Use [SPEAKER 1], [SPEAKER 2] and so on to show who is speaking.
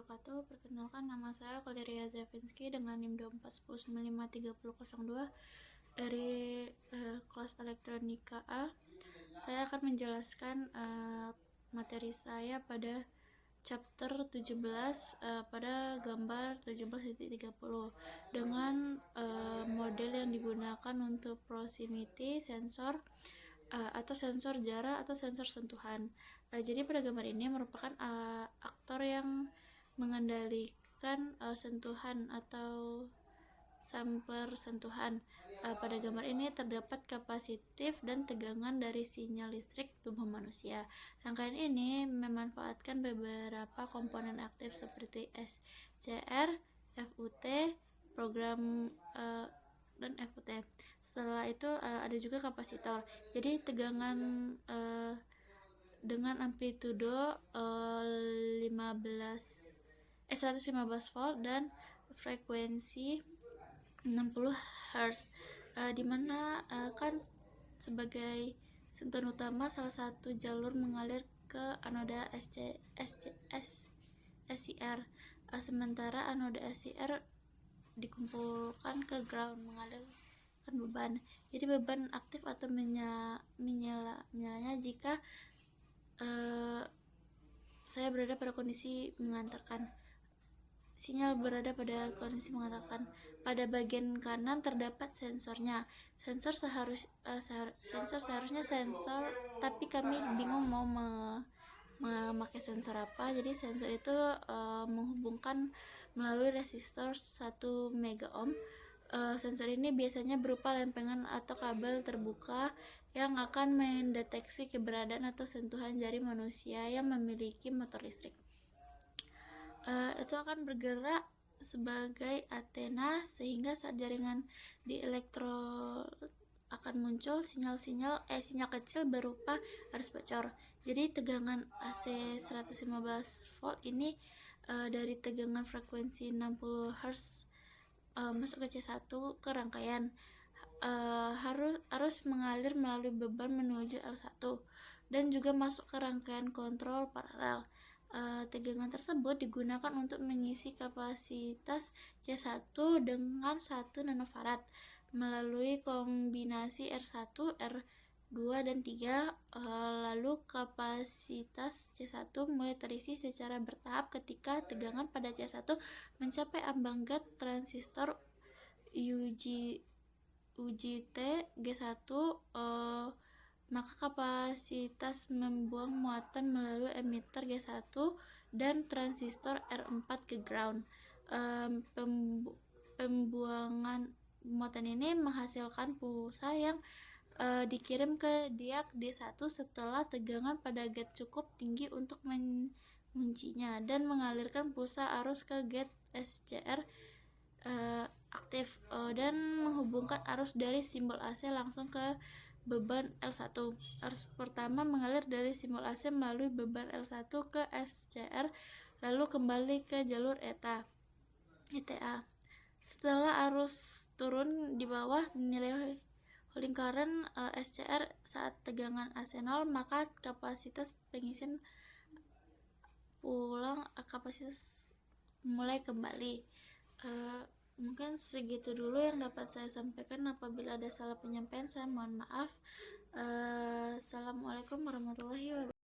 [SPEAKER 1] wabarakatuh. Perkenalkan, nama saya Kaliria Zevinski dengan NIM 2410953002 dari kelas elektronika A. Saya akan menjelaskan materi saya pada chapter 17 pada gambar 17.30 dengan model yang digunakan untuk proximity sensor atau sensor jarak atau sensor sentuhan. Jadi pada gambar ini merupakan aktor yang mengendalikan sentuhan atau sampler sentuhan. Pada gambar ini terdapat kapasitif dan tegangan dari sinyal listrik tubuh manusia. Rangkaian ini memanfaatkan beberapa komponen aktif seperti SCR, FUT, program dan FUT. Setelah itu ada juga kapasitor. Jadi tegangan dengan amplitudo 115 volt dan frekuensi 60 Hz, dimana kan sebagai sentuhan utama salah satu jalur mengalir ke anoda SCR, sementara anoda SCR dikumpulkan ke ground mengalirkan beban. Jadi beban aktif atau menyalanya jika saya berada pada kondisi mengantarkan. Sinyal berada pada kondisi mengantarkan. Pada bagian kanan terdapat sensornya. Sensor seharusnya sensor, tapi kami bingung mau memakai sensor apa. Jadi sensor itu menghubungkan melalui resistor 1 mega ohm. Sensor ini biasanya berupa lempengan atau kabel terbuka yang akan mendeteksi keberadaan atau sentuhan jari manusia yang memiliki motor listrik. Itu akan bergerak sebagai antena sehingga saat jaringan di elektrod akan muncul sinyal kecil berupa arus bocor. Jadi tegangan AC 115 volt ini dari tegangan frekuensi 60 Hz masuk ke C1 ke rangkaian, harus mengalir melalui beban menuju L1 dan juga masuk ke rangkaian kontrol paralel. Tegangan tersebut digunakan untuk mengisi kapasitas C1 dengan 1 nanofarad melalui kombinasi R1, R2 dan 3. Lalu kapasitas C1 mulai terisi secara bertahap ketika tegangan pada C1 mencapai ambang gas transistor UJT G1, maka kapasitas membuang muatan melalui emitter G1 dan transistor R4 ke ground. Pembuangan muatan ini menghasilkan pulsa yang dikirim ke diak D1 setelah tegangan pada gate cukup tinggi untuk menguncinya dan mengalirkan pulsa arus ke gate SCR aktif dan menghubungkan arus dari simbol AC langsung ke beban L1. Arus pertama mengalir dari simbol AC melalui beban L1 ke SCR lalu kembali ke jalur ETA. Setelah arus turun di bawah nilai holding current SCR saat tegangan AC 0, maka kapasitas pengisian kapasitas mulai kembali. Mungkin segitu dulu yang dapat saya sampaikan. Apabila ada salah penyampaian saya mohon maaf. Assalamualaikum warahmatullahi wabarakatuh.